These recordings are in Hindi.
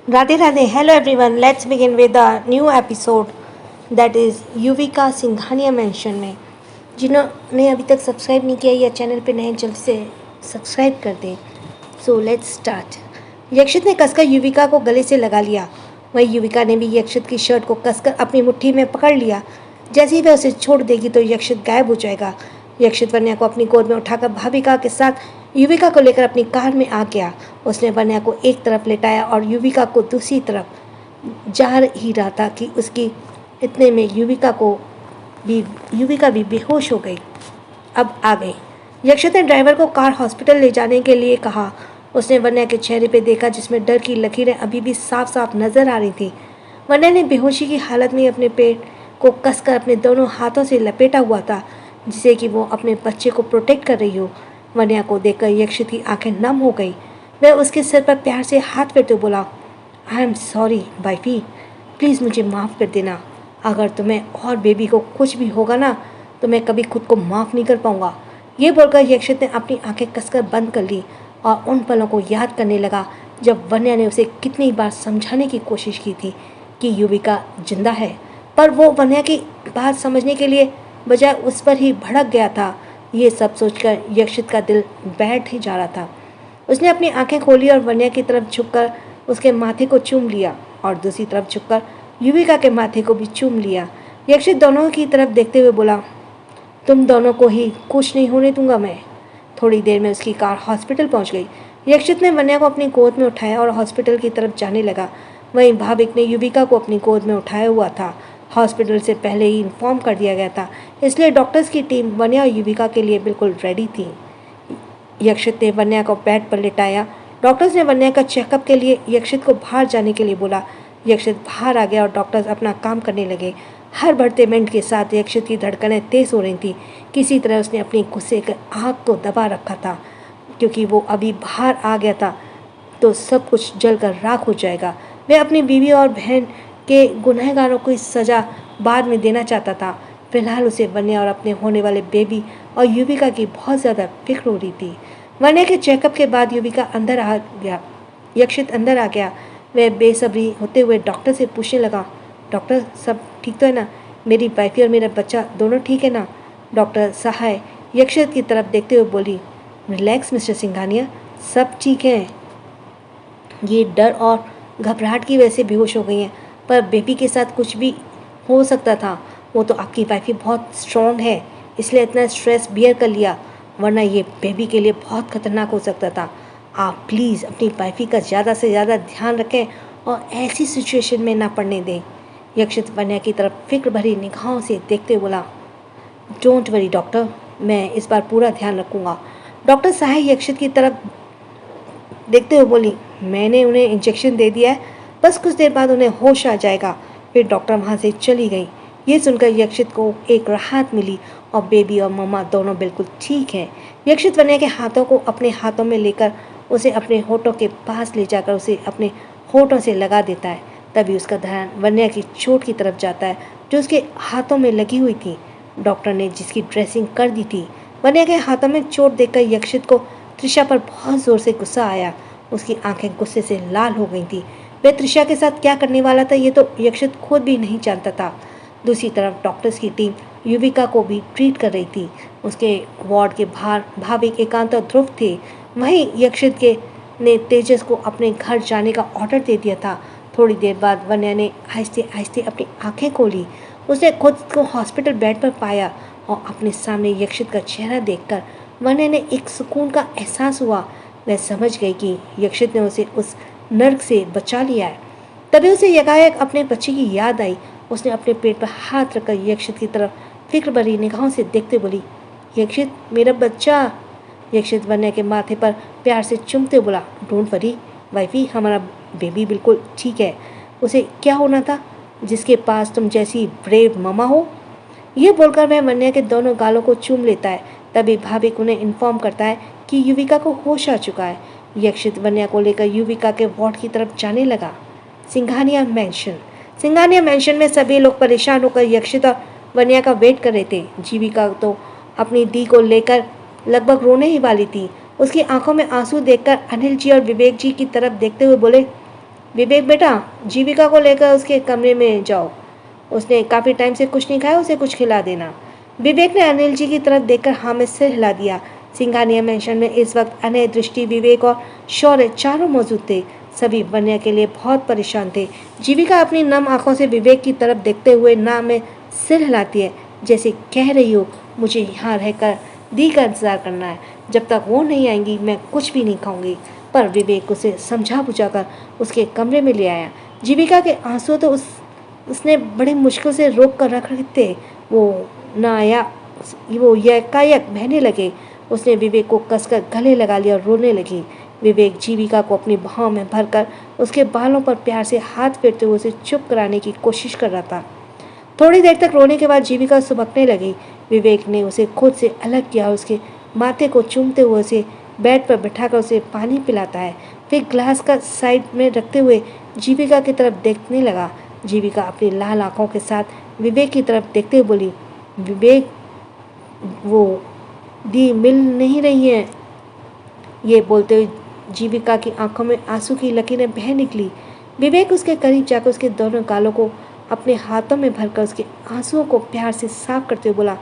Radhe Radhe, hello everyone. Let's begin with a new episode that is Yuvika Singhania mention में। जिन्होंने अभी तक सब्सक्राइब नहीं किया या चैनल पे नए जल्दी से सब्सक्राइब कर दें। So let's start. यक्षित ने कसकर युविका को गले से लगा लिया। वहीं युविका ने भी यक्षित की शर्ट को कसकर अपनी मुट्ठी में पकड़ लिया। जैसे ही वह उसे छोड़ देगी तो यक्षित गायब हो जाएगा। यक्षित वन्या को अपनी गोद में उठाकर भाविका के साथ युविका को लेकर अपनी कार में आ गया। उसने वन्या को एक तरफ लेटाया और युविका को दूसरी तरफ। जा ही रहा था कि उसकी इतने में युविका भी बेहोश हो गई। अब आ गई। यक्षित ने ड्राइवर को कार हॉस्पिटल ले जाने के लिए कहा। उसने वन्या के चेहरे पे देखा जिसमें डर की लकीरें अभी भी साफ साफ नजर आ रही थी। वन्या ने बेहोशी की हालत में अपने पेट को कसकर अपने दोनों हाथों से लपेटा हुआ था, जिसे कि वो अपने बच्चे को प्रोटेक्ट कर रही हो। वन्या को देखकर यक्षित की आंखें नम हो गई। वह उसके सिर पर प्यार से हाथ फेरते बोला, I am sorry wifey, please मुझे माफ़ कर देना। अगर तुम्हें और बेबी को कुछ भी होगा ना तो मैं कभी खुद को माफ़ नहीं कर पाऊंगा। ये बोलकर यक्षित ने अपनी आंखें कसकर बंद कर ली और उन पलों को याद करने लगा जब वन्या ने उसे कितनी बार समझाने की कोशिश की थी कि युविका जिंदा है, पर वो वन्या की बात समझने के लिए बजाय उस पर ही भड़क गया था। ये सब सोचकर यक्षित का दिल बैठ ही जा रहा था। उसने अपनी आंखें खोली और वन्या की तरफ झुककर उसके माथे को चूम लिया और दूसरी तरफ झुककर युविका के माथे को भी चूम लिया। यक्षित दोनों की तरफ देखते हुए बोला, तुम दोनों को ही कुछ नहीं होने दूंगा मैं। थोड़ी देर में उसकी कार हॉस्पिटल पहुंच गई। यक्षित ने वन्या को अपनी गोद में उठाया और हॉस्पिटल की तरफ जाने लगा। वहीं भाविक ने युविका को अपनी गोद में उठाया हुआ था। हॉस्पिटल से पहले ही इन्फॉर्म कर दिया गया था, इसलिए डॉक्टर्स की टीम वन्या और युविका के लिए बिल्कुल रेडी थी। यक्षित ने वन्या को बेड पर लिटाया। डॉक्टर्स ने वन्या का चेकअप के लिए यक्षित को बाहर जाने के लिए बोला। यक्षित बाहर आ गया और डॉक्टर्स अपना काम करने लगे। हर बढ़ते मिनट के साथ यक्षित की धड़कनें तेज हो रही थी। किसी तरह उसने अपनी गुस्से के आग को दबा रखा था, क्योंकि वो अभी बाहर आ गया था तो सब कुछ जलकर राख हो जाएगा। वह अपनी बीवी और बहन के गुनहगारों को इस सज़ा बाद में देना चाहता था। फिलहाल उसे वन्या और अपने होने वाले बेबी और युविका की बहुत ज़्यादा फिक्र हो रही थी। वन्या के चेकअप के बाद युविका अंदर आ गया। यक्षित अंदर आ गया। वह बेसब्री होते हुए डॉक्टर से पूछने लगा, डॉक्टर सब ठीक तो है ना? मेरी वाइफी और मेरा बच्चा दोनों ठीक है ना? डॉक्टर सहाय यक्षित की तरफ देखते हुए बोली, रिलैक्स मिस्टर सिंघानिया, सब ठीक है। ये डर और घबराहट की वजह से बेहोश हो गई हैं, पर बेबी के साथ कुछ भी हो सकता था। वो तो आपकी वाइफी बहुत स्ट्रॉन्ग है, इसलिए इतना स्ट्रेस बियर कर लिया, वरना ये बेबी के लिए बहुत खतरनाक हो सकता था। आप प्लीज़ अपनी वाइफी का ज़्यादा से ज़्यादा ध्यान रखें और ऐसी सिचुएशन में ना पड़ने दें। यक्षित वन्या की तरफ फिक्र भरी निगाहों से देखते बोला, डोंट वरी डॉक्टर, मैं इस बार पूरा ध्यान रखूँगा। डॉक्टर साहब यक्षित की तरफ देखते हुए बोली, मैंने उन्हें इंजेक्शन दे दिया है, बस कुछ देर बाद उन्हें होश आ जाएगा। फिर डॉक्टर वहाँ से चली गई। ये सुनकर यक्षित को एक राहत मिली और बेबी और मम्मा दोनों बिल्कुल ठीक हैं। यक्षित वन्या के हाथों को अपने हाथों में लेकर उसे अपने होठों के पास ले जाकर उसे अपने होठों से लगा देता है। तभी उसका ध्यान वन्या की चोट की तरफ जाता है जो उसके हाथों में लगी हुई थी। डॉक्टर ने जिसकी ड्रेसिंग कर दी थी। वन्या के हाथों में चोट देखकर यक्षित को त्रिशा पर बहुत ज़ोर से गुस्सा आया। उसकी आंखें गुस्से से लाल हो गई थी। वह त्रिशा के साथ क्या करने वाला था ये तो यक्षित खुद भी नहीं जानता था। दूसरी तरफ डॉक्टर्स की टीम युविका को भी ट्रीट कर रही थी। उसके वार्ड के बाहर भाविक, एकांत और ध्रुव थे। वहीं यक्षित के ने तेजस को अपने घर जाने का ऑर्डर दे दिया था। थोड़ी देर बाद वन्या ने आहिस्ते आहिस्ते अपनी आंखें खोली। उसने खुद को हॉस्पिटल बेड पर पाया और अपने सामने यक्षित का चेहरा देखकर वन्या ने एक सुकून का एहसास हुआ। वह समझ गई कि यक्षित ने उसे उस नर्क से बचा लिया है। तभी उसे यकायक अपने बच्चे की याद आई। उसने अपने पेट पर हाथ रखकर यक्षित की तरफ फिक्र भरी निगाहों से देखते बोली, यक्षित मेरा बच्चा। यक्षित वन्या के माथे पर प्यार से चूमते बोला, डोंट वरी वाइफी, हमारा बेबी बिल्कुल ठीक है। उसे क्या होना था जिसके पास तुम जैसी ब्रेव ममा हो। ये बोलकर वह वन्या के दोनों गालों को चूम लेता है। तभी भाभिक उन्हें इन्फॉर्म करता है कि युविका को होश आ चुका है। यक्षित वन्या को लेकर युविका के वार्ड की तरफ जाने लगा। सिंघानिया मैंशन में सभी लोग परेशान होकर यक्षित और वन्या का वेट कर रहे थे। जीविका तो अपनी दी को लेकर लगभग रोने ही वाली थी। उसकी आंखों में आंसू देखकर अनिल जी और विवेक जी की तरफ देखते हुए बोले, विवेक बेटा, जीविका को लेकर उसके कमरे में जाओ, उसने काफ़ी टाइम से कुछ नहीं खाया, उसे कुछ खिला देना। विवेक ने अनिल जी की तरफ देखकर हाँ में सिर हिला दिया। सिंघानिया मेंशन में इस वक्त अनय, दृष्टि, विवेक और शौर्य चारों मौजूद थे। सभी वन्या के लिए बहुत परेशान थे। जीविका अपनी नम आंखों से विवेक की तरफ देखते हुए ना में सिर हिलाती है, जैसे कह रही हो मुझे यहाँ रहकर दी का इंतजार करना है, जब तक वो नहीं आएंगी मैं कुछ भी नहीं खाऊंगी। पर विवेक उसे समझा बुझा कर उसके कमरे में ले आया। जीविका के आंसू तो उसने बड़ी मुश्किल से रोक कर रख थे। वो यकायक बहने लगे। उसने विवेक को कसकर गले लगा लिया और रोने लगी। विवेक जीविका को अपनी बाहों में भरकर उसके बालों पर प्यार से हाथ फेरते हुए उसे चुप कराने की कोशिश कर रहा था। थोड़ी देर तक रोने के बाद जीविका सुबकने लगी। विवेक ने उसे खुद से अलग किया और उसके माथे को चूमते हुए उसे बेड पर बिठाकर उसे पानी पिलाता है। फिर ग्लास का साइड में रखते हुए जीविका की तरफ देखने लगा। जीविका अपनी लाल आंखों के साथ विवेक की तरफ देखते हुए बोली, विवेक, वो दी मिल नहीं रही है। ये बोलते हुए जीविका की आंखों में आंसू की लकीरें बह निकली। विवेक उसके करीब जाकर उसके दोनों गालों को अपने हाथों में भरकर उसके आंसुओं को प्यार से साफ करते हुए बोला,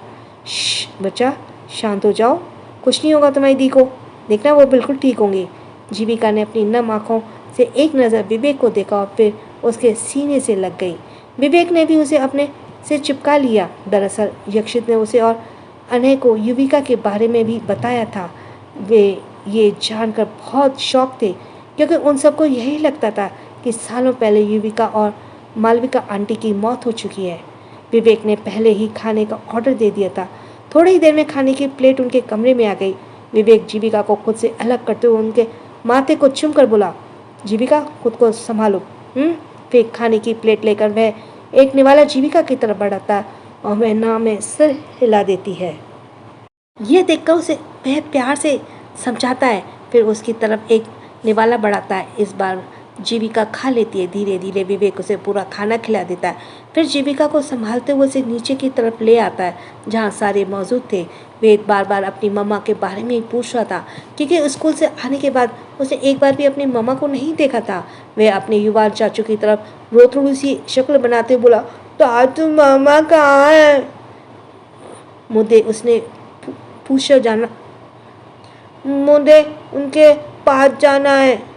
बच्चा शांत हो जाओ, कुछ नहीं होगा तुम्हारी दी को, देखना वो बिल्कुल ठीक होंगी। जीविका ने अपनी नम आंखों से एक नज़र विवेक को देखा और फिर उसके सीने से लग गई। विवेक ने भी उसे अपने से चिपका लिया। दरअसल यक्षित ने उसे और अनय को युविका के बारे में भी बताया था। वे ये जानकर बहुत शौक थे, क्योंकि उन सबको यही लगता था कि सालों पहले युविका और मालविका आंटी की मौत हो चुकी है। विवेक ने पहले ही खाने का ऑर्डर दे दिया था। थोड़ी ही देर में खाने की प्लेट उनके कमरे में आ गई। विवेक जीविका को खुद से अलग करते हुए उनके माथे को चूम कर बोला, जीविका खुद को संभालो। फिर खाने की प्लेट लेकर वह एक निवाला जीविका की तरफ बढ़ाता और वह ना में सिर हिला देती है। यह देखकर उसे वह प्यार से समझाता है, फिर उसकी तरफ एक निवाला बढ़ाता है। इस बार जीविका खा लेती है। धीरे धीरे विवेक उसे पूरा खाना खिला देता है। फिर जीविका को संभालते हुए उसे नीचे की तरफ ले आता है, जहाँ सारे मौजूद थे। वेद बार बार अपनी मम्मा के बारे में ही पूछ रहा था, क्योंकि स्कूल से आने के बाद उसने एक बार भी अपनी मम्मा को नहीं देखा था। वह अपने युवा चाचू की तरफ रोतड़ू सी शक्ल बनाते बोला, चाचू मामा कहाँ है? मुझे उसने पूछा जाना, मुझे उनके पास जाना है।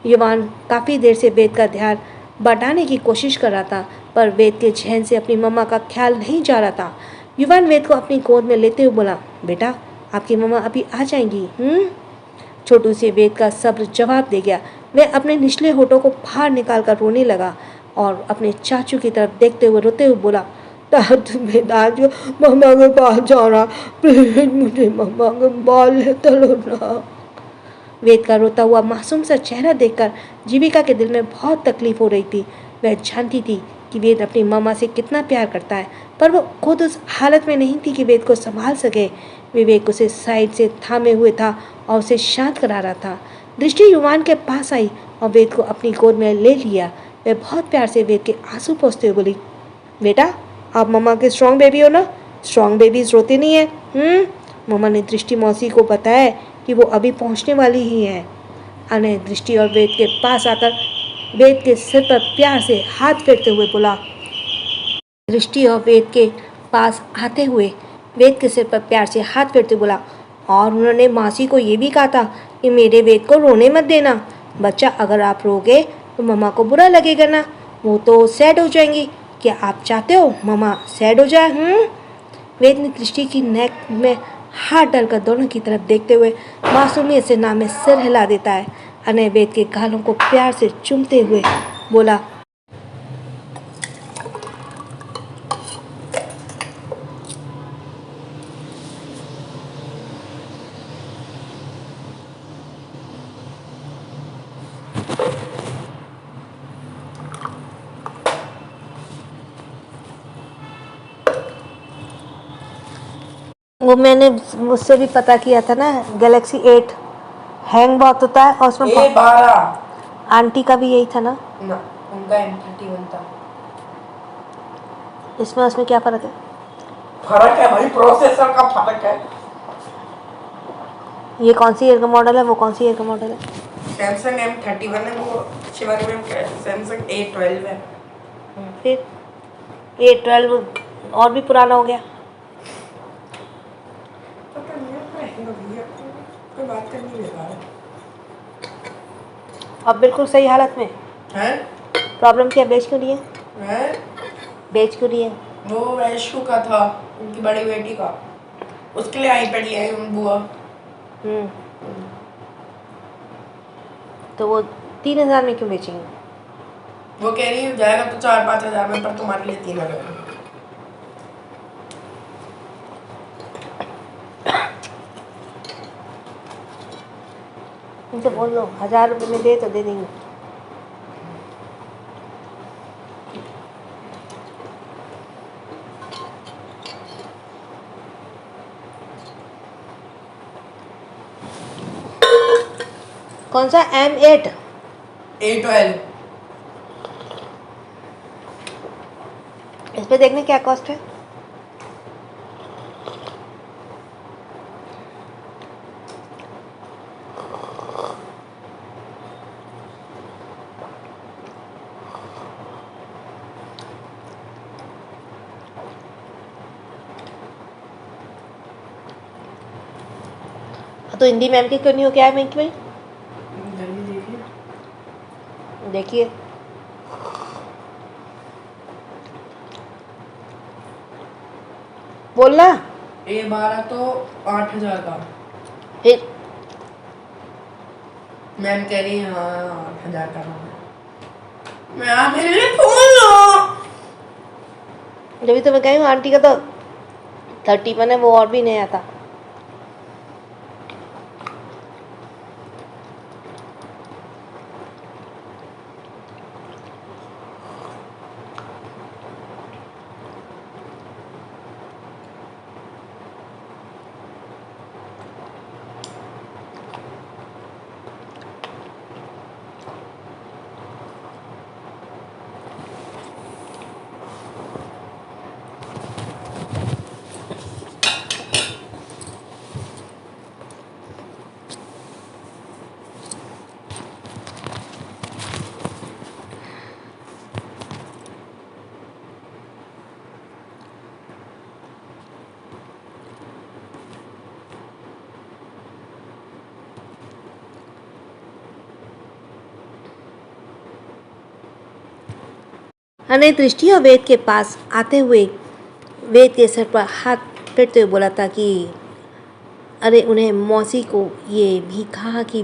युवान काफ़ी देर से वेद का ध्यान बटाने की कोशिश कर रहा था, पर वेद के चैन से अपनी मम्मा का ख्याल नहीं जा रहा था। युवान वेद को अपनी गोद में लेते हुए बोला, बेटा आपकी मम्मा अभी आ जाएंगी। छोटू से वेद का सब्र जवाब दे गया। वह अपने निचले होठों को बाहर निकाल कर रोने लगा और अपने चाचू की तरफ देखते हुए रोते हुए बोला, दादू मम्मा के पास जाना, प्लीज मुझे मम्मा के बाल लेते ना। वेद का रोता हुआ मासूम सा चेहरा देखकर जीविका के दिल में बहुत तकलीफ हो रही थी। वह जानती थी कि वेद अपनी मम्मा से कितना प्यार करता है, पर वो खुद उस हालत में नहीं थी कि वेद को संभाल सके। विवेक उसे साइड से थामे हुए था और उसे शांत करा रहा था। दृष्टि युवान के पास आई और वेद को अपनी गोद में ले लिया। वह बहुत प्यार से वेद के आंसू पोंछते हुए बोली, बेटा आप मम्मा के स्ट्रॉन्ग बेबी हो ना, स्ट्रॉन्ग बेबीज रोते नहीं है। मम्मा ने दृष्टि मौसी को बताया कि वो अभी पहुंचने वाली ही है। अनय दृष्टि और वेद के पास आकर वेद के सिर पर प्यार से हाथ फेरते हुए बोला, दृष्टि और वेद के पास आते हुए वेद के सिर पर प्यार से हाथ फेरते बोला, और उन्होंने मासी को ये भी कहा था कि मेरे वेद को रोने मत देना। बच्चा अगर आप रोगे तो मम्मा को बुरा लगेगा ना, वो तो सैड हो जाएंगी। क्या आप चाहते हो मम्मा सैड हो जाए? वेद ने दृष्टि की नेक में हाथ डालकर दोनों की तरफ देखते हुए मासूमियत से नाम में सिर हिला देता है। अनय वेद के गालों को प्यार से चूमते हुए बोला, वो मैंने मुझसे भी पता किया था ना, गैलेक्सी 8 हैंग बहुत होता है और उसमें आंटी का भी यही था ना, उनका M31 था। इसमें उसमें क्या फ़र्क है? फर्क है भाई, प्रोसेसर का फर्क है। ये कौन सी ईयर का मॉडल है, वो कौन सी ईयर का मॉडल है? सैमसंग M31 है वो। अच्छे वाले में सैमसंग A12 है। फिर A12 और भी पुराना हो गया। पता नहीं है भैया, कोई बात करनी है यार। अब बिल्कुल सही हालत में हैं? प्रॉब्लम क्या, बेच क्यों दिए? हैं? बेच क्यों दिए? वो वैशु का था, उनकी बड़ी बेटी का, उसके लिए आईपैड ले आई बुआ। तो वो 3,000 में क्यों बेचेंगे? वो कह रही है जाएगा तो 4-5 हज़ार में, पर तुम्हारे लिए 3,000 में। उनसे बोल दो 1,000 रुपये में दे तो दे देंगे। कौन सा M8? A12। इस पे देखने क्या कॉस्ट है? तो हिंदी मैम की क्यों नहीं हो गया है बैंक में? देखिए बोलना। A12 तो 8,000 का। फिर मैम कह रही है हाँ 8,000 का मैं आप मेरे लिए फोन लो। जब तो मैं कही हूँ आंटी का तो 31 है, वो और भी नहीं आता। अने दृष्टि और वेद के पास आते हुए वेद के सर पर हाथ फेरते हुए बोला था कि अरे उन्हें मौसी को ये भी कहा कि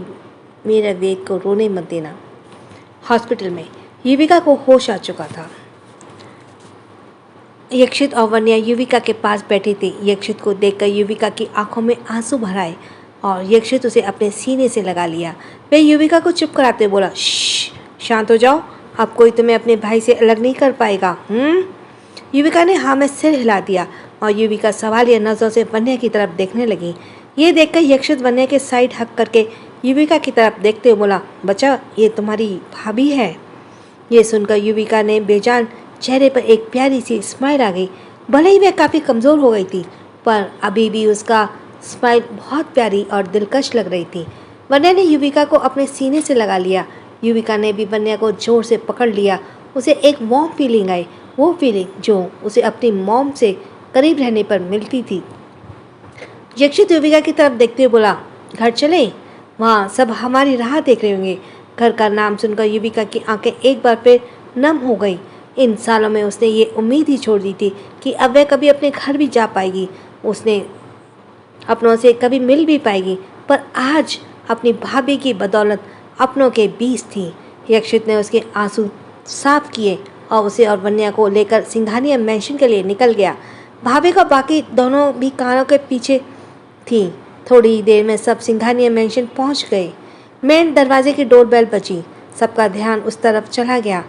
मेरा वेद को रोने मत देना। हॉस्पिटल में युविका को होश आ चुका था। यक्षित और वन्या युविका के पास बैठी थी। यक्षित को देखकर युविका की आंखों में आंसू भर आए और यक्षित उसे अपने सीने से लगा लिया। वे युविका को चुप कराते बोला, शांत हो जाओ, अब कोई तुम्हें अपने भाई से अलग नहीं कर पाएगा। युविका ने हाँ में सिर हिला दिया और युविका सवालिया नजरों से वन्या की तरफ देखने लगी। ये देखकर यक्षित वन्या के साइड हक करके युविका की तरफ देखते हुए बोला, बच्चा ये तुम्हारी भाभी है। ये सुनकर युविका ने बेजान चेहरे पर एक प्यारी सी स्माइल आ गई। भले ही वह काफ़ी कमज़ोर हो गई थी, पर अभी भी उसका स्माइल बहुत प्यारी और दिलकश लग रही थी। वन्या ने युविका को अपने सीने से लगा लिया। युविका ने भी वन्या को जोर से पकड़ लिया। उसे एक वार्म फीलिंग आई, वो फीलिंग जो उसे अपनी मॉम से करीब रहने पर मिलती थी। यक्षित युविका की तरफ देखते हुए बोला, घर चले, वहाँ सब हमारी राह देख रहे होंगे। घर का नाम सुनकर युविका की आंखें एक बार फिर नम हो गई। इन सालों में उसने ये उम्मीद ही छोड़ दी थी कि अब वह कभी अपने घर भी जा पाएगी, उसने अपनों से कभी मिल भी पाएगी, पर आज अपनी भाभी की बदौलत अपनों के बीच थी। यक्षित ने उसके आंसू साफ किए और उसे और वन्या को लेकर सिंघानिया मैंशन के लिए निकल गया। भाभी का बाकी दोनों भी कारों के पीछे थी। थोड़ी देर में सब सिंघानिया मैंशन पहुंच गए। मेन दरवाजे की डोरबेल बजी। सबका ध्यान उस तरफ चला गया।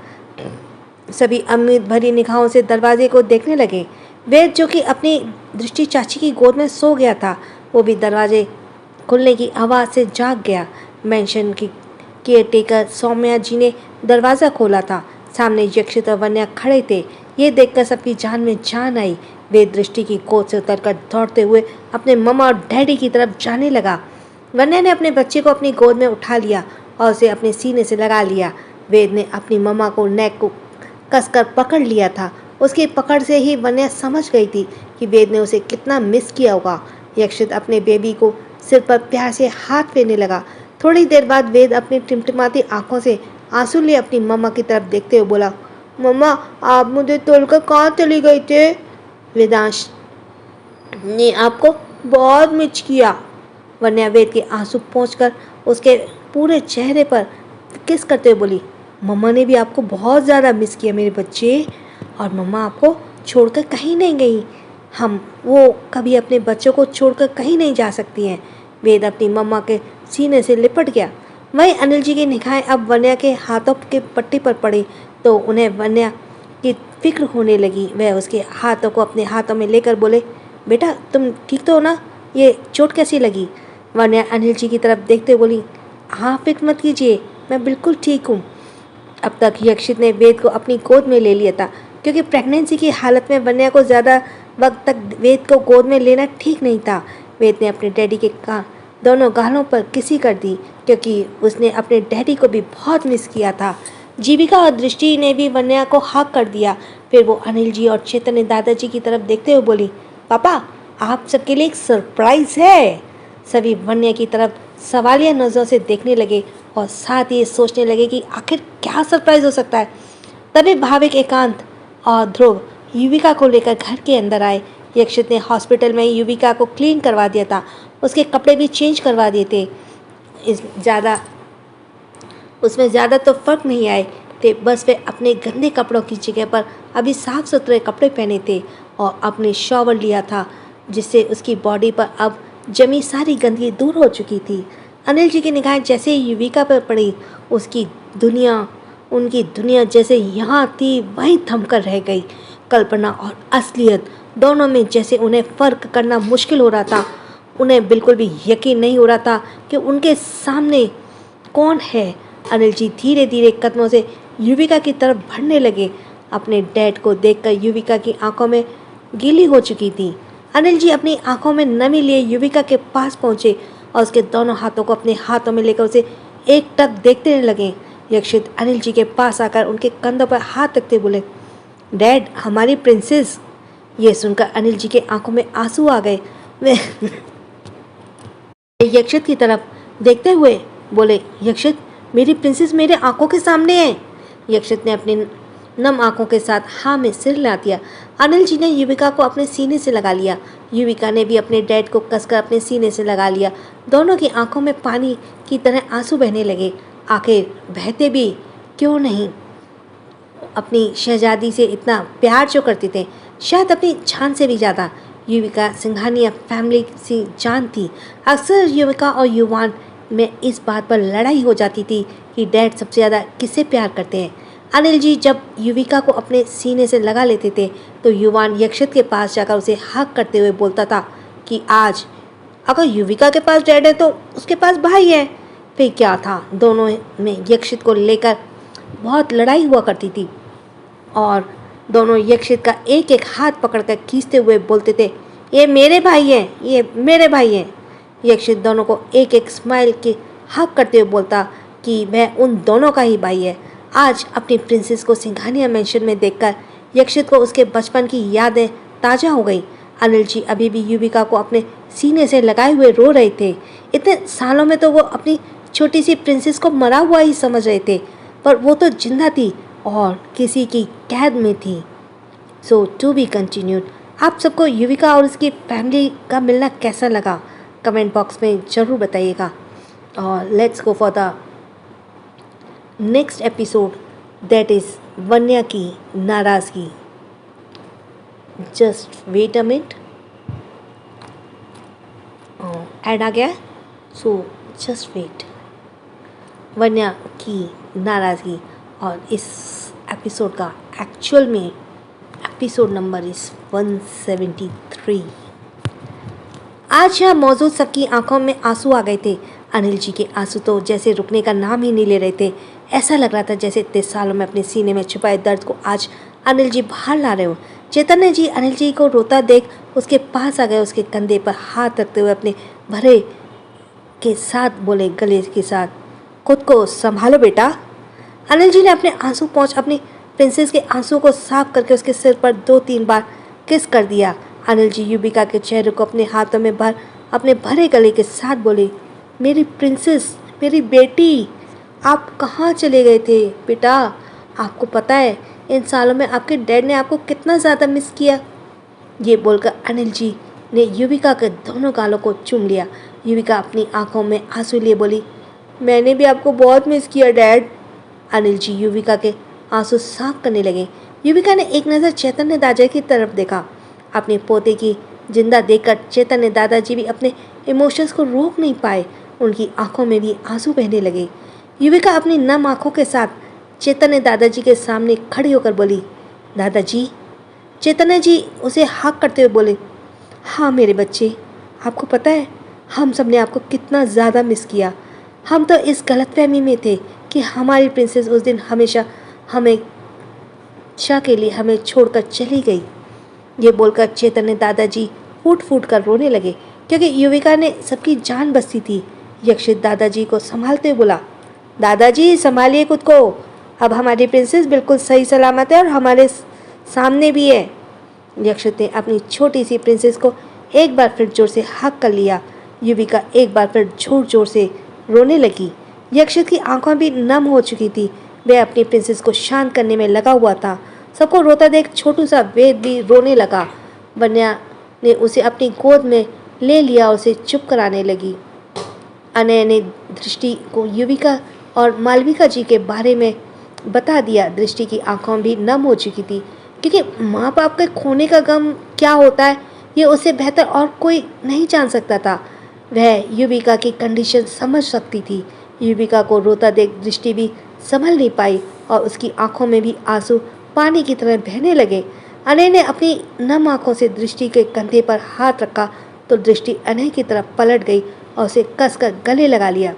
सभी उम्मीद भरी निगाहों से दरवाजे को देखने लगे। वेद जो कि अपनी दृष्टि चाची की गोद में सो गया था, वो भी दरवाजे खुलने की आवाज़ से जाग गया। मैंशन की केयरटेकर सौम्या जी ने दरवाज़ा खोला था। सामने यक्षित और वन्या खड़े थे। ये देखकर सबकी जान में जान आई। वे दृष्टि की गोद से उतरकर दौड़ते हुए अपने मम्मा और डैडी की तरफ जाने लगा। वन्या ने अपने बच्चे को अपनी गोद में उठा लिया और उसे अपने सीने से लगा लिया। वेद ने अपनी मम्मा को नेक को कसकर पकड़ लिया था। उसकी पकड़ से ही वन्या समझ गई थी कि वेद ने उसे कितना मिस किया होगा। यक्षित अपने बेबी को सिर पर प्यार से हाथ फेरने लगा। थोड़ी देर बाद वेद अपनी टिमटिमाती आंखों से आंसू लिए अपनी मम्मा की तरफ देखते हुए बोला, मम्मा आप मुझे तोड़कर कहाँ चली गई थे? वेदांश ने आपको बहुत मिस किया। वन्या वेद के आंसू पोंछकर उसके पूरे चेहरे पर किस करते हुए बोली, मम्मा ने भी आपको बहुत ज़्यादा मिस किया मेरे बच्चे, और मम्मा आपको छोड़कर कहीं नहीं गई। वो कभी अपने बच्चों को छोड़कर कहीं नहीं जा सकती हैं। वेद अपनी मम्मा के सीने से लिपट गया। वहीं अनिल जी की निगाहें अब वन्या के हाथों के पट्टी पर पड़ी तो उन्हें वन्या की फिक्र होने लगी। वह उसके हाथों को अपने हाथों में लेकर बोले, बेटा तुम ठीक तो हो ना? ये चोट कैसी लगी? वन्या अनिल जी की तरफ देखते बोली, हाँ फिक्र मत कीजिए, मैं बिल्कुल ठीक हूँ। अब तक यक्षित ने वेद को अपनी गोद में ले लिया था, क्योंकि प्रेगनेंसी की हालत में वन्या को ज़्यादा वक्त तक वेद को गोद में लेना ठीक नहीं था। वेद ने अपने डैडी के दोनों गालों पर किसी कर दी, क्योंकि उसने अपने डैडी को भी बहुत मिस किया था। जीविका और दृष्टि ने भी वन्या को हक कर दिया। फिर वो अनिल जी और चेतन दादाजी की तरफ देखते हुए बोली, पापा आप सबके लिए एक सरप्राइज है। सभी वन्या की तरफ सवालिया नजरों से देखने लगे और साथ ही सोचने लगे कि आखिर क्या सरप्राइज हो सकता है। तभी भाविक एकांत और ध्रुव युविका को लेकर घर के अंदर आए। यक्षित ने हॉस्पिटल में युविका को क्लीन करवा दिया था, उसके कपड़े भी चेंज करवा दिए थे। उसमें ज़्यादा तो फर्क नहीं आए थे, बस वे अपने गंदे कपड़ों की जगह पर अभी साफ सुथरे कपड़े पहने थे और अपने शॉवर लिया था, जिससे उसकी बॉडी पर अब जमी सारी गंदगी दूर हो चुकी थी। अनिल जी की निगाहें जैसे ही युविका पर पड़ी, उनकी दुनिया जैसे यहाँ थी वहीं थमकर रह गई। कल्पना और असलियत दोनों में जैसे उन्हें फ़र्क करना मुश्किल हो रहा था। उन्हें बिल्कुल भी यकीन नहीं हो रहा था कि उनके सामने कौन है। अनिल जी धीरे धीरे कदमों से युविका की तरफ बढ़ने लगे। अपने डैड को देखकर युविका की आंखों में गीली हो चुकी थी। अनिल जी अपनी आंखों में नमी लिए युविका के पास पहुंचे और उसके दोनों हाथों को अपने हाथों में लेकर उसे एक टक देखते लगे। यक्षित अनिल जी के पास आकर उनके कंधों पर हाथ रखते बोले, डैड हमारी प्रिंसेस। ये सुनकर अनिल जी के आंखों में आंसू आ गए। वे यक्षित की तरफ देखते हुए बोले, यक्षित मेरी प्रिंसेस मेरे आंखों के सामने है। यक्षित ने अपनी नम आंखों के साथ हाँ में सिर हिला दिया। अनिल जी ने युविका को अपने सीने से लगा लिया। युविका ने भी अपने डैड को कसकर अपने सीने से लगा लिया। दोनों की आंखों में पानी की तरह आंसू बहने लगे। आखिर बहते भी क्यों नहीं, अपनी शहजादी से इतना प्यार जो करते थे, शायद अपनी जान से भी ज़्यादा। युविका सिंघानिया फैमिली से जान थी। अक्सर युविका और युवान में इस बात पर लड़ाई हो जाती थी कि डैड सबसे ज़्यादा किससे प्यार करते हैं। अनिल जी जब युविका को अपने सीने से लगा लेते थे तो युवान यक्षित के पास जाकर उसे हक करते हुए बोलता था कि आज अगर युविका के पास डैड है तो उसके पास भाई है। फिर क्या था, दोनों में यक्षित को लेकर बहुत लड़ाई हुआ करती थी और दोनों यक्षित का एक एक हाथ पकड़कर खींचते हुए बोलते थे, ये मेरे भाई हैं, ये मेरे भाई हैं। यक्षित दोनों को एक एक स्माइल के हक करते हुए बोलता कि वह उन दोनों का ही भाई है। आज अपनी प्रिंसेस को सिंघानिया मेंशन में देखकर यक्षित को उसके बचपन की यादें ताज़ा हो गई। अनिल जी अभी भी युविका को अपने सीने से लगाए हुए रो रहे थे। इतने सालों में तो वो अपनी छोटी सी प्रिंसेस को मरा हुआ ही समझ रहे थे, पर वो तो जिंदा थी और किसी की कैद में थी। सो टू बी कंटिन्यूड। आप सबको युविका और उसकी फैमिली का मिलना कैसा लगा कमेंट बॉक्स में ज़रूर बताइएगा। और let's go for the next episode, that is Vanya की नाराज़गी। Just wait a minute, ad आ गया, सो जस्ट वेट। वन्या की नाराज़गी, और इस एपिसोड का एक्चुअल में एपिसोड नंबर इज़ 173। आज यहाँ मौजूद सबकी आंखों में आंसू आ गए थे। अनिल जी के आंसू तो जैसे रुकने का नाम ही नहीं ले रहे थे। ऐसा लग रहा था जैसे इतने सालों में अपने सीने में छुपाए दर्द को आज अनिल जी बाहर ला रहे हो। चैतन्य जी अनिल जी को रोता देख उसके पास आ गए, उसके कंधे पर हाथ रखते हुए अपने भरे के साथ बोले, गले के साथ, खुद को संभालो बेटा। अनिल जी ने अपने आंसू पोंछ अपनी प्रिंसेस के आंसू को साफ करके उसके सिर पर 2-3 बार किस कर दिया। अनिल जी युविका के चेहरे को अपने हाथों में भर अपने भरे गले के साथ बोले, मेरी प्रिंसेस, मेरी बेटी, आप कहाँ चले गए थे बेटा? आपको पता है इन सालों में आपके डैड ने आपको कितना ज़्यादा मिस किया। ये बोलकर अनिल जी ने युविका के दोनों गालों को चूम लिया। युविका अपनी आंखों में आंसू लिए बोली, मैंने भी आपको बहुत मिस किया डैड। अनिल जी युविका के आंसू साफ करने लगे। युविका ने एक नज़र चैतन्य दादाजी की तरफ देखा। अपने पोते की जिंदा देखकर चैतन्य दादाजी भी अपने इमोशंस को रोक नहीं पाए। उनकी आंखों में भी आंसू बहने लगे। युविका अपनी नम आंखों के साथ चैतन्य दादाजी के सामने खड़ी होकर बोली, दादाजी। चैतन्य जी उसे हाक करते हुए बोले, हाँ मेरे बच्चे, आपको पता है हम सब ने आपको कितना ज़्यादा मिस किया। हम तो इस गलतफहमी में थे कि हमारी प्रिंसेस उस दिन हमेशा के लिए हमें छोड़कर चली गई। ये बोलकर चैतन्य दादाजी फूट फूट कर रोने लगे, क्योंकि युविका ने सबकी जान बस्ती थी। यक्षित दादाजी को संभालते हुए बोला, दादाजी संभालिए खुद को, अब हमारी प्रिंसेस बिल्कुल सही सलामत है और हमारे सामने भी है। यक्षित ने अपनी छोटी सी प्रिंसेस को एक बार फिर जोर से हक कर लिया। युविका एक बार फिर जोर जोर से रोने लगी। यक्षित की आंखें भी नम हो चुकी थी। वह अपनी प्रिंसेस को शांत करने में लगा हुआ था। सबको रोता देख छोटू सा वेद भी रोने लगा। वन्या ने उसे अपनी गोद में ले लिया और उसे चुप कराने लगी। अनय ने दृष्टि को युविका और मालविका जी के बारे में बता दिया। दृष्टि की आंखों भी नम हो चुकी थी, क्योंकि माँ बाप के खोने का गम क्या होता है ये उससे बेहतर और कोई नहीं जान सकता था। वह युविका की कंडीशन समझ सकती थी। युविका को रोता देख दृष्टि भी संभल नहीं पाई और उसकी आंखों में भी आंसू पानी की तरह बहने लगे। अनय ने अपनी नम आंखों से दृष्टि के कंधे पर हाथ रखा तो दृष्टि अनय की तरफ पलट गई और उसे कसकर गले लगा लिया।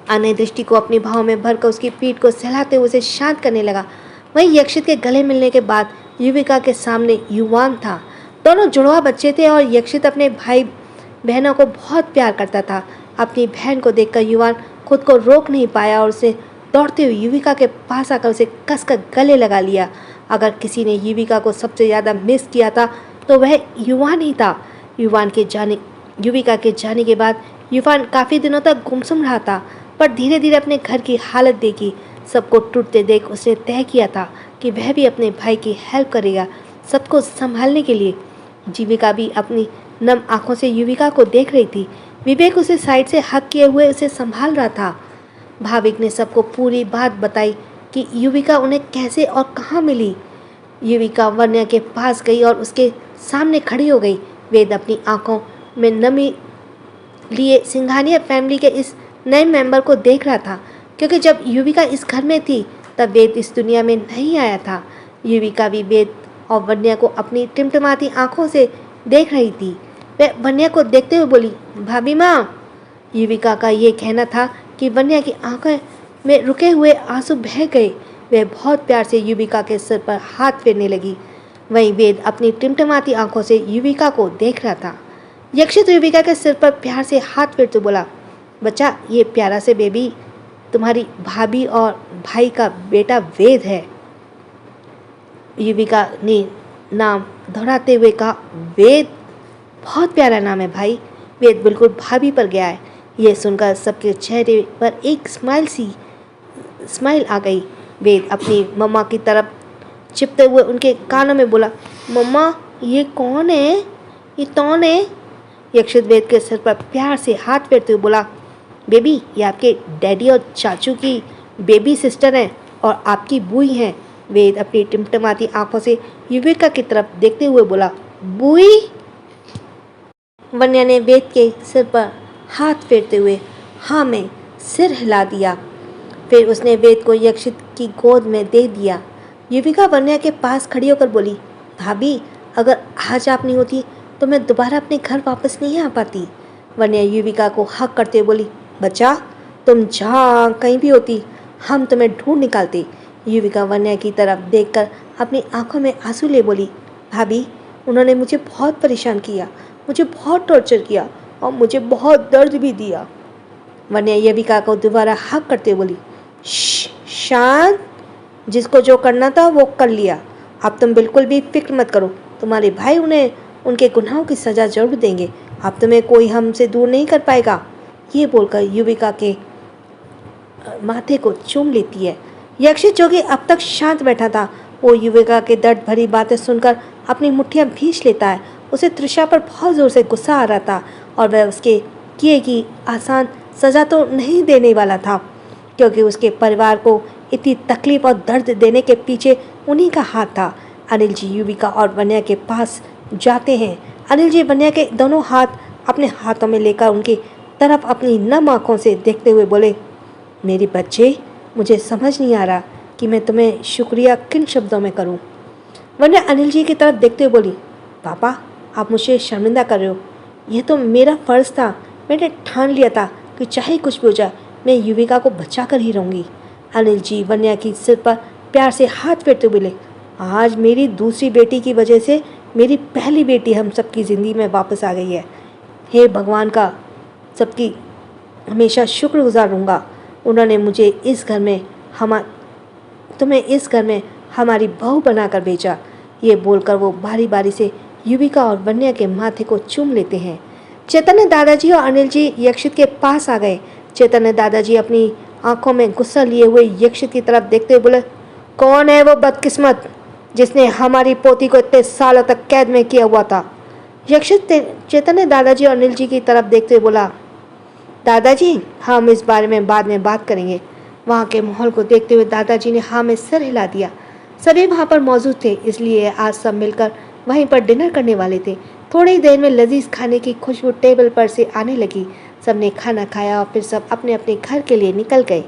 अनय दृष्टि को अपनी भाव में भरकर उसकी पीठ को सहलाते हुए उसे शांत करने लगा। वहीं यक्षित के गले मिलने के बाद युविका के सामने युवान था। दोनों जुड़वा बच्चे थे और यक्षित अपने भाई बहनों को बहुत प्यार करता था। अपनी बहन को देखकर युवान खुद को रोक नहीं पाया और उसे दौड़ते हुए युविका के पास आकर उसे कसकर गले लगा लिया। अगर किसी ने युविका को सबसे ज़्यादा मिस किया था तो वह युवान ही था। युविका के जाने के बाद युवान काफ़ी दिनों तक गुमसुम रहा था, पर धीरे धीरे अपने घर की हालत देखी। सबको टूटते देख उसने तय किया था कि वह भी अपने भाई की हेल्प करेगा, सबको संभालने के लिए। जीविका भी अपनी नम आंखों से युविका को देख रही थी। विवेक उसे साइड से हक किए हुए उसे संभाल रहा था। भाविक ने सबको पूरी बात बताई कि युविका उन्हें कैसे और कहाँ मिली। युविका वन्या के पास गई और उसके सामने खड़ी हो गई। वेद अपनी आंखों में नमी लिए सिंघानिया फैमिली के इस नए मेंबर को देख रहा था, क्योंकि जब युविका इस घर में थी तब वेद इस दुनिया में नहीं आया था। युविका भी वेद और वन्या को अपनी टिमटिमाती आंखों से देख रही थी। वह वन्या को देखते हुए बोली, भाभी माँ। युविका का ये कहना था कि वन्या की आंखों में रुके हुए आंसू बह गए। वह बहुत प्यार से युविका के सिर पर हाथ फेरने लगी। वहीं वेद अपनी टिमटिमाती आंखों से युविका को देख रहा था। यक्षित युविका के सिर पर प्यार से हाथ फेरते बोला, बच्चा, ये प्यारा से बेबी तुम्हारी भाभी और भाई का बेटा वेद है। युविका ने नाम दोहराते हुए कहा, वेद? बहुत प्यारा नाम है भाई। वेद बिल्कुल भाभी पर गया है। यह सुनकर सबके चेहरे पर एक स्माइल आ गई। वेद अपनी मम्मा की तरफ चिपते हुए उनके कानों में बोला, मम्मा ये कौन है? ये कौन है? यक्षित वेद के सिर पर प्यार से हाथ फेरते हुए बोला, बेबी, ये आपके डैडी और चाचू की बेबी सिस्टर हैं और आपकी बुई हैं। वेद अपनी टिमटिमाती आंखों से युविका की तरफ देखते हुए बोला, बुई? वन्या ने वेद के सिर पर हाथ फेरते हुए हाँ में सिर हिला दिया। फिर उसने वेद को यक्षित की गोद में दे दिया। युविका वन्या के पास खड़ी होकर बोली, भाभी, अगर आज आप नहीं होती तो मैं दोबारा अपने घर वापस नहीं आ पाती। वन्या युविका को हक करते हुए बोली, बच्चा, तुम जहाँ कहीं भी होती हम तुम्हें ढूंढ निकालते। युविका वन्या की तरफ देखकर अपनी आंखों में आंसू ले बोली, भाभी, उन्होंने मुझे बहुत परेशान किया, मुझे बहुत टॉर्चर किया और मुझे बहुत दर्द भी दिया। वन्या युविका को दोबारा हक करते बोली, श्श, शांत, जिसको जो करना था वो कर लिया। अब तुम बिल्कुल भी फिक्र मत करो, तुम्हारे भाई उन्हें उनके गुनाहों की सज़ा जरूर देंगे। अब तुम्हें कोई हमसे दूर नहीं कर पाएगा। ये बोलकर युविका के माथे को चूम लेती है। यक्षित, जो कि अब तक शांत बैठा था, वो युविका के दर्द भरी बातें सुनकर अपनी मुट्ठियां भींच लेता है। उसे तृषा पर बहुत ज़ोर से गुस्सा आ रहा था और वह उसके किए की आसान सज़ा तो नहीं देने वाला था, क्योंकि उसके परिवार को इतनी तकलीफ और दर्द देने के पीछे उन्हीं का हाथ था। अनिल जी युविका और वन्या के पास जाते हैं। अनिल जी वन्या के दोनों हाथ अपने हाथों में लेकर उनकी तरफ अपनी नम आँखों से देखते हुए बोले, मेरे बच्चे, मुझे समझ नहीं आ रहा कि मैं तुम्हें शुक्रिया किन शब्दों में करूं। वन्या अनिल जी की तरफ देखते हुए बोली, पापा, आप मुझे शर्मिंदा कर रहे हो। यह तो मेरा फ़र्ज़ था। मैंने ठान लिया था कि चाहे कुछ भी हो जाए, मैं युविका को बचा कर ही रहूँगी। अनिल जी वन्या की सिर पर प्यार से हाथ फेरते हुए बोले, आज मेरी दूसरी बेटी की वजह से मेरी पहली बेटी हम सबकी ज़िंदगी में वापस आ गई है। हे भगवान का सबकी हमेशा शुक्रगुजार रहूँगा। उन्होंने मुझे इस घर में तुम्हें इस घर में हमारी बहू बनाकर भेजा। ये बोलकर वो बारी बारी से युविका और वन्या के माथे को चूम लेते हैं। चैतन्य दादाजी और अनिल जी यक्षित के पास आ गए। चैतन्य दादाजी अपनी आंखों में गुस्सा लिए हुए यक्षित की तरफ देखते हुए बोले, कौन है वो बदकिस्मत जिसने हमारी पोती को इतने सालों तक कैद में किया हुआ था? यक्षित चैतन्य दादाजी और अनिल जी की तरफ देखते हुए बोला, दादाजी, हम इस बारे में बाद में बात करेंगे। वहाँ के माहौल को देखते हुए दादाजी ने हाँ में सिर हिला दिया। सभी वहाँ पर मौजूद थे, इसलिए आज सब मिलकर वहीं पर डिनर करने वाले थे। थोड़ी देर में लजीज खाने की खुशबू टेबल पर से आने लगी। सबने खाना खाया और फिर सब अपने अपने घर के लिए निकल गए।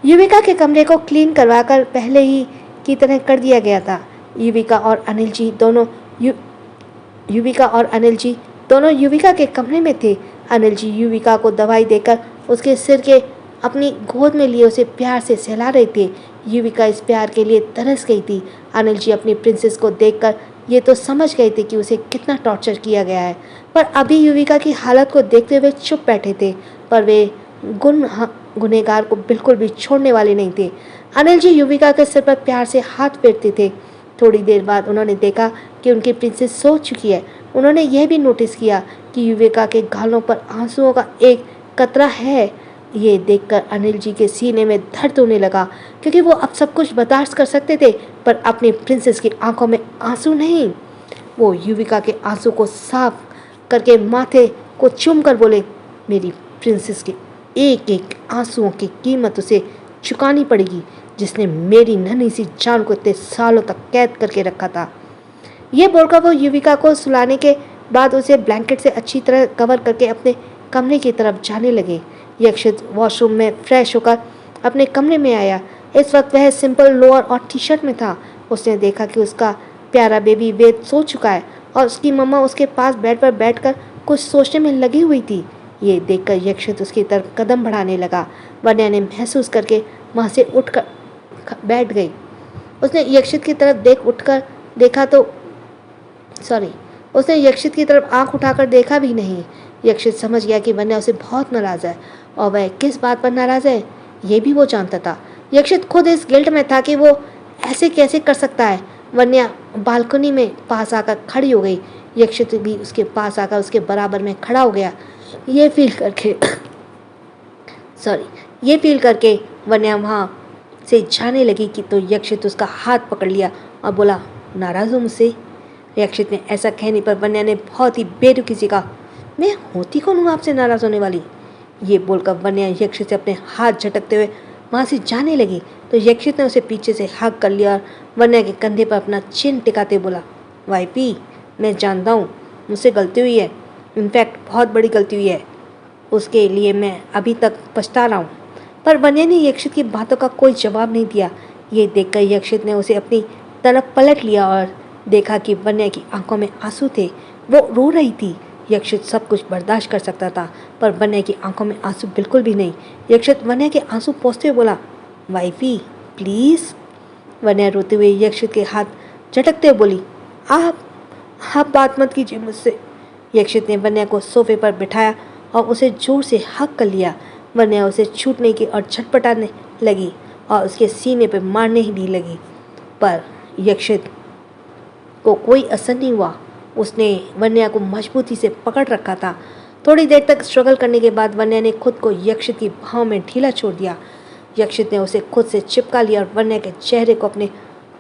युविका के कमरे को क्लीन करवाकर पहले ही की तरह कर दिया गया था। युविका और अनिल जी दोनों युविका के कमरे में थे। अनिल जी युविका को दवाई देकर उसके सिर के अपनी गोद में लिए उसे प्यार से सहला रहे थे। युविका इस प्यार के लिए तरस गई थी। अनिल जी अपनी प्रिंसेस को देखकर ये तो समझ गए थे कि उसे कितना टॉर्चर किया गया है, पर अभी युविका की हालत को देखते हुए चुप बैठे थे। पर वे गुनहगार को बिल्कुल भी छोड़ने वाले नहीं थे। अनिल जी युविका के सिर पर प्यार से हाथ फेरते थे। थोड़ी देर बाद उन्होंने देखा कि उनकी प्रिंसेस सो चुकी है। उन्होंने यह भी नोटिस किया कि युविका के गालों पर आंसुओं का एक कतरा है। ये देखकर अनिल जी के सीने में दर्द होने लगा, क्योंकि वो अब सब कुछ बर्दाश्त कर सकते थे, पर अपनी प्रिंसेस की आंखों में आंसू नहीं। वो युविका के आंसू को साफ करके माथे को चूम कर बोले, मेरी प्रिंसेस के एक एक आंसुओं की कीमत उसे चुकानी पड़ेगी, जिसने मेरी नन्ही सी जान को इतने सालों तक कैद करके रखा था। ये बोलकर वो युविका को सुलाने के बाद उसे ब्लैंकेट से अच्छी तरह कवर करके अपने कमरे की तरफ जाने लगे। यक्षित वॉशरूम में फ्रेश होकर अपने कमरे में आया। इस वक्त वह सिंपल लोअर और टी शर्ट में था। उसने देखा कि उसका प्यारा बेबी वेद सो चुका है और उसकी मम्मा उसके पास बेड पर बैठकर कुछ सोचने में लगी हुई थी। ये देखकर यक्षित उसकी तरफ कदम बढ़ाने लगा। वन्या ने महसूस करके वहाँ से उठकर बैठ गई। उसने यक्षित की तरफ आंख उठाकर देखा भी नहीं। यक्षित समझ गया कि वन्या उसे बहुत नाराज है, और वह किस बात पर नाराज है ये भी वो जानता था। यक्षित खुद इस गिल्ट में था कि वो ऐसे कैसे कर सकता है। वन्या बालकनी में पास आकर खड़ी हो गई। यक्षित भी उसके पास आकर उसके बराबर में खड़ा हो गया। ये फील करके वन्या वहाँ से जाने लगी कि तो यक्षित उसका हाथ पकड़ लिया और बोला, नाराज़ हो मुझसे? यक्षित ने ऐसा कहने पर वन्या ने बहुत ही बेरुखी से कहा, मैं होती कौन हूँ आपसे नाराज़ होने वाली? ये बोलकर वन्या यक्षित से अपने हाथ झटकते हुए वहाँ से जाने लगी तो यक्षित ने उसे पीछे से हग कर लिया और वन्या के कंधे पर अपना चिन टिकाते बोला, वाइपी, मैं जानता हूँ मुझसे गलती हुई है, इनफैक्ट बहुत बड़ी गलती हुई है, उसके लिए मैं अभी तक पछता रहा हूँ। पर वन्या ने यक्षित की बातों का कोई जवाब नहीं दिया। ये देखकर यक्षित ने उसे अपनी तरफ पलट लिया और देखा कि वन्या की आंखों में आंसू थे। वो रो रही थी। यक्षित सब कुछ बर्दाश्त कर सकता था, पर वन्या की आंखों में आंसू बिल्कुल भी नहीं। यक्षित वन्या के आंसू पोंछते हुए बोला, वाइफी प्लीज़। वन्या रोते हुए यक्षित के हाथ झटकते हुए बोली, आप बात मत कीजिए मुझसे। यक्षित ने वन्या को सोफे पर बिठाया और उसे जोर से हक कर लिया। वन्या उसे छूटने की और छटपटाने लगी और उसके सीने पर मारने ही भी लगी, पर यक्षित को कोई असर नहीं हुआ। उसने वन्या को मजबूती से पकड़ रखा था। थोड़ी देर तक स्ट्रगल करने के बाद वन्या ने खुद को यक्षित की बाहों में ढीला छोड़ दिया। यक्षित ने उसे खुद से चिपका लिया और वन्या के चेहरे को अपने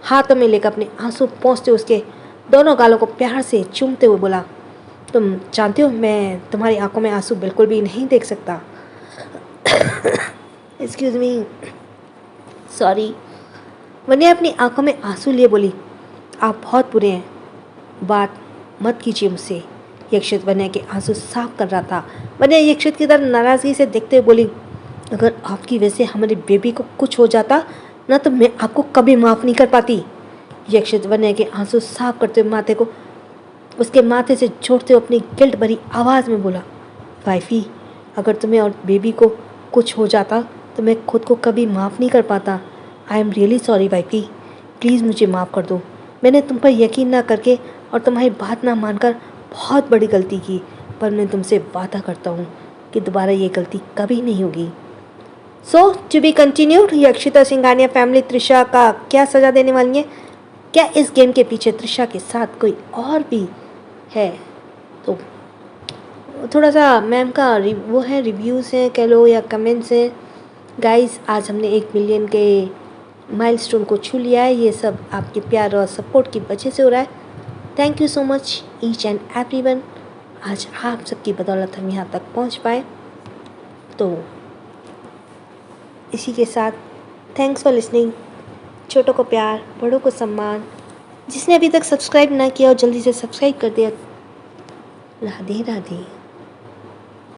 हाथों में लेकर अपने आंसू पोंछते उसके दोनों गालों को प्यार से चूमते हुए बोला, तुम जानते हो मैं तुम्हारी आंखों में आंसू बिल्कुल भी नहीं देख सकता। Excuse me, sorry. वन्या अपनी आंखों में आंसू लिए बोली, आप बहुत बुरे हैं, बात मत कीजिए मुझसे। यक्षित वन्या के आंसू साफ कर रहा था। वन्या यक्षित की तरफ नाराज़गी से देखते हुए बोली, अगर आपकी वजह से हमारे बेबी को कुछ हो जाता ना तो मैं आपको कभी माफ़ नहीं कर पाती। यक्षित वन्या के आंसू साफ करते हुए माथे को उसके माथे से छोड़ते हुए अपनी गिल्ट भरी आवाज़ में बोला, वाइफी, अगर तुम्हें और बेबी को कुछ हो जाता तो मैं खुद को कभी माफ़ नहीं कर पाता। I am really sorry wifey, please मुझे माफ़ कर दो। मैंने तुम पर यकीन ना करके और तुम्हारी बात ना मानकर बहुत बड़ी गलती की, पर मैं तुमसे वादा करता हूँ कि दोबारा ये गलती कभी नहीं होगी। So to be continued. Yakshita Singhania family Trisha का क्या सज़ा देने वाली है? क्या इस गेम के पीछे त्रिशा के साथ कोई और भी है? तो थोड़ा सा मैम का वो है, रिव्यूज़ हैं कह लो या कमेंट्स हैं। गाइस, आज हमने 1 मिलियन के माइलस्टोन को छू लिया है। ये सब आपके प्यार और सपोर्ट की वजह से हो रहा है। Thank you so much each and everyone. आज आप सबकी बदौलत हम यहाँ तक पहुँच पाए। तो इसी के साथ थैंक्स फॉर लिसनिंग। छोटों को प्यार, बड़ों को सम्मान। जिसने अभी तक सब्सक्राइब ना किया हो जल्दी से सब्सक्राइब कर दिया। राधे राधे।